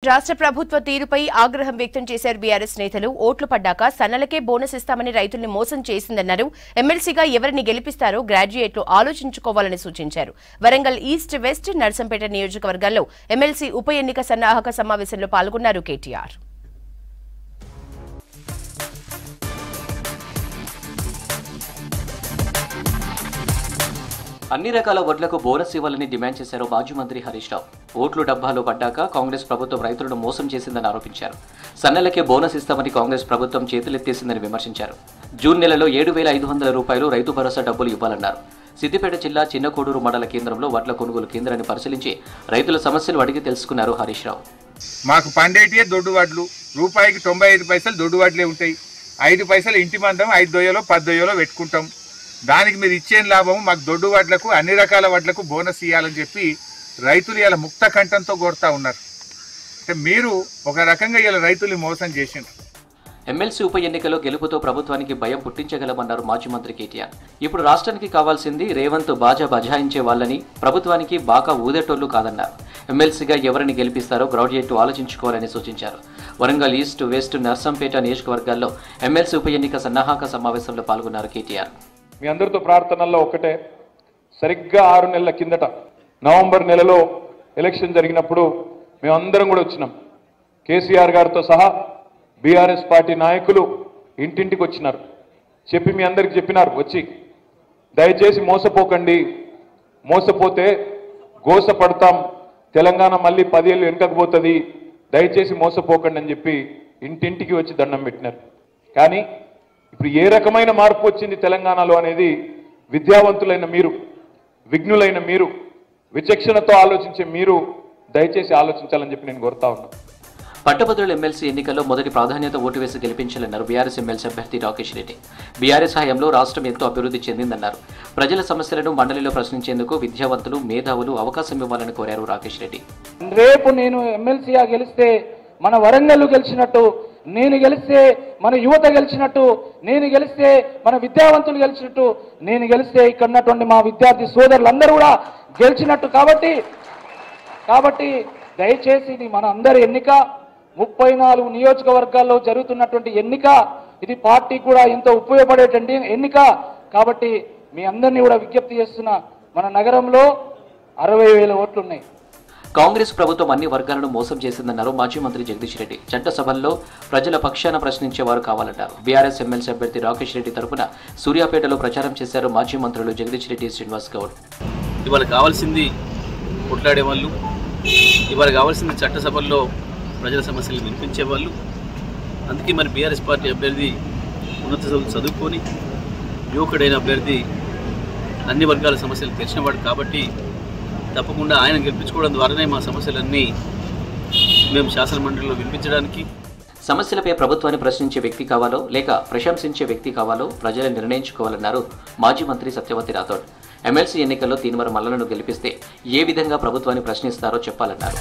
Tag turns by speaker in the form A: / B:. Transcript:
A: రాష్ట్ర ప్రభుత్వ తీరుపై ఆగ్రహం వ్యక్తం చేశారు బీఆర్ఎస్ నేతలు. ఓట్లు పడ్డాక సన్నలకే బోనస్ ఇస్తామని రైతుల్ని మోసం చేసిందన్నారు. ఎమ్మెల్సీగా ఎవరిని గెలిపిస్తారో గ్రాడ్యుయేట్లు ఆలోచించుకోవాలని సూచించారు. వరంగల్ ఈస్ట్, వెస్ట్, నర్సంపేట నియోజకవర్గాల్లో ఎమ్మెల్సీ ఉప ఎన్నిక సన్నాహక సమావేశంలో పాల్గొన్నారు కేటీఆర్.
B: అన్ని రకాల వడ్లకు బోనస్ ఇవ్వాలని డిమాండ్ చేశారు మాజీ మంత్రి హరీష్ రావు. ఓట్లు డబ్బాలో పడ్డాక కాంగ్రెస్ ప్రభుత్వం రైతులను మోసం చేసిందని ఆరోపించారు. సన్నెలకే బోనస్ ఇస్తామని కాంగ్రెస్ ప్రభుత్వం చేతులెత్తేసిందని విమర్శించారు. జూన్ నెలలో 7,500 రూపాయలు రైతు భరోసా డబ్బులు ఇవ్వాలన్నారు. సిద్దిపేట జిల్లా చిన్నకోడూరు మండల కేంద్రంలో వడ్ల కొనుగోలు కేంద్రాన్ని పరిశీలించి రైతుల సమస్యలు అడిగి తెలుసుకున్నారు హరీష్ రావు.
C: మాకు పండేటియే దొడ్డు వడ్లు, రూపాయికి 95 పైసలు దొడ్డు వడ్లే ఉంటాయి. 5 పైసలు ఇంటి మందం 5 దొయ్యలో 10 దొయ్యలో పెట్టుకుంటాం. దానికి మీరు ఇచ్చే లాభము మాకు దొడ్డు వడ్లకు అన్ని రకాల వడ్లకు బోనస్ ఇవ్వాలని చెప్పి రైతులు ఇలా ముక్త కంఠంతో కోరుతా ఉన్నారు. అంటే మీరు ఒక రకంగా ఇలా రైతుల్ని మోసం చేసిండ్రు.
B: ఎమ్మెల్సీ ఉప ఎన్నికలో గెలుపుతో ప్రభుత్వానికి భయం పుట్టించగలమన్నారు మాజీ మంత్రి కేటీఆర్. ఇప్పుడు రాష్ట్రానికి కావాల్సింది రేవంత్ బాజా బజాయించే వాళ్ళని, ప్రభుత్వానికి బాగా ఊదేటోళ్లు కాదన్నారు. ఎమ్మెల్సీగా ఎవరిని గెలిపిస్తారో గ్రాడ్యుయేట్ ఆలోచించుకోవాలని సూచించారు. వరంగల్ ఈస్ట్, వెస్ట్, నర్సంపేట నియోజకవర్గాల్లో ఎమ్మెల్సీ ఉప ఎన్నిక సన్నాహక సమావేశంలో పాల్గొన్నారు కేటీఆర్.
D: మీ అందరితో ప్రార్థనల్లో ఒకటే, సరిగ్గా 6 నెలల కిందట నవంబర్ నెలలో ఎలక్షన్ జరిగినప్పుడు మేమందరం కూడా వచ్చినాం. కేసీఆర్ గారితో సహా బీఆర్ఎస్ పార్టీ నాయకులు ఇంటింటికి వచ్చినారు. చెప్పి మీ అందరికి చెప్పినారు, వచ్చి దయచేసి మోసపోకండి, మోసపోతే గోసపడతాం, తెలంగాణ మళ్ళీ 10 ఏళ్ళు వెనుకపోతుంది, దయచేసి మోసపోకండి అని చెప్పి ఇంటింటికి వచ్చి దండం పెట్టినారు. కానీ ఇప్పుడు ఏ రకమైన మార్పు వచ్చింది తెలంగాణలో అనేది విద్యావంతులైన మీరు, విఘ్నులైన మీరు, విచక్షణతో ఆలోచించే మీరు దయచేసి ఆలోచించాలని చెప్పి నేను కోరుతా ఉన్నాను.
B: పట్టభద్రుల ఎమ్మెల్సీ ఎన్నికల్లో మొదటి ప్రాధాన్యత ఓటు వేసి గెలిపించాలన్నారు బీఆర్ఎస్ ఎమ్మెల్సీ అభ్యర్థి రాకేష్ రెడ్డి. బీఆర్ఎస్ హయాంలో రాష్ట్రం ఎంతో అభివృద్ధి చెందిందన్నారు. ప్రజల సమస్యలను మండలిలో ప్రశ్నించేందుకు విద్యావంతులు, మేధావులు అవకాశం ఇవ్వాలని కోరారు రాకేష్ రెడ్డి.
E: రేపు నేను ఎమ్మెల్సీగా గెలిస్తే మన వరంగల్ గెలిచినట్టు, నేను గెలిస్తే మన యువత గెలిచినట్టు, నేను గెలిస్తే మన విద్యావంతులు గెలిచినట్టు, నేను గెలిస్తే ఇక్కడ ఉన్నటువంటి మా విద్యార్థి సోదరులందరూ కూడా గెలిచినట్టు. కాబట్టి దయచేసి ఇది మన అందరి ఎన్నిక, 34 నియోజకవర్గాల్లో జరుగుతున్నటువంటి ఎన్నిక, ఇది పార్టీ కూడా ఎంతో ఉపయోగపడేటువంటి ఎన్నిక. కాబట్టి మీ అందరినీ కూడా విజ్ఞప్తి చేస్తున్న, మన నగరంలో 60,000 ఓట్లు ఉన్నాయి.
B: కాంగ్రెస్ ప్రభుత్వం అన్ని వర్గాలను మోసం చేసిందన్నారు మాజీ మంత్రి జగదీష్ రెడ్డి. చట్టసభల్లో ప్రజల పక్షాన ప్రశ్నించేవారు కావాలన్నారు. బీఆర్ఎస్ ఎమ్మెల్సీ అభ్యర్థి రాకేష్ రెడ్డి తరఫున సూర్యాపేటలో ప్రచారం చేశారు మాజీ మంత్రులు జగదీష్ రెడ్డి, శ్రీనివాస్ గౌడ్.
F: ఇవాళ కావాల్సింది కొట్లాడేవాళ్ళు, ఇవాళ కావాల్సింది చట్టసభల్లో ప్రజల సమస్యలు వినిపించేవాళ్ళు. అందుకే మరి బీఆర్ఎస్ పార్టీ అభ్యర్థి ఉన్నత చదువుకొని యువకుడైన అభ్యర్థి అన్ని వర్గాల సమస్యలు తెలిసినవాడు కాబట్టి తప్పకుండా ఆయన గెలిపించుకోవడం ద్వారానే మా సమస్యలన్నీ మేము శాసనమండలిలో వినిపించడానికి.
B: సమస్యలపై ప్రభుత్వాన్ని ప్రశ్నించే వ్యక్తి కావాలో లేక ప్రశంసించే వ్యక్తి కావాలో ప్రజలు నిర్ణయించుకోవాలన్నారు మాజీ మంత్రి సత్యవతి రాథోడ్. ఎమ్మెల్సీ ఎన్నికల్లో తీన్మర మల్లలను గెలిపిస్తే ఏ విధంగా ప్రభుత్వాన్ని ప్రశ్నిస్తారో చెప్పాలన్నారు.